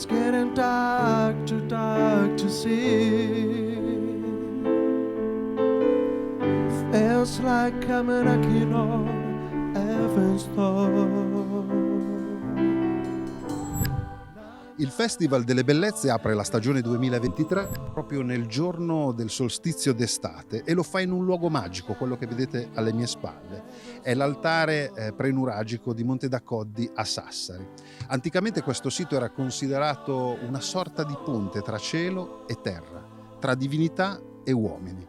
It's getting dark, too dark to see. Feels like I'm knocking on heaven's door. Il Festival delle Bellezze apre la stagione 2023 proprio nel giorno del solstizio d'estate e lo fa in un luogo magico, quello che vedete alle mie spalle. È l'altare prenuragico di Monte d'Accoddi a Sassari. Anticamente questo sito era considerato una sorta di ponte tra cielo e terra, tra divinità e uomini.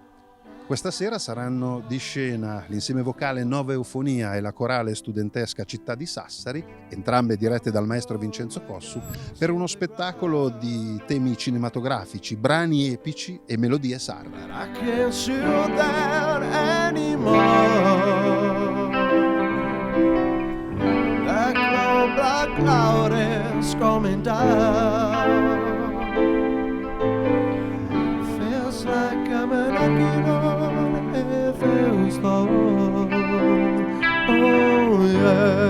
Questa sera saranno di scena l'insieme vocale Nova Eufonia e la corale studentesca Città di Sassari, entrambe dirette dal maestro Vincenzo Cossu, per uno spettacolo di temi cinematografici, brani epici e melodie sarde. I can't shoot that anymore. Black cloud is coming down. Feels like I'm knocking on heaven's door. Oh yeah.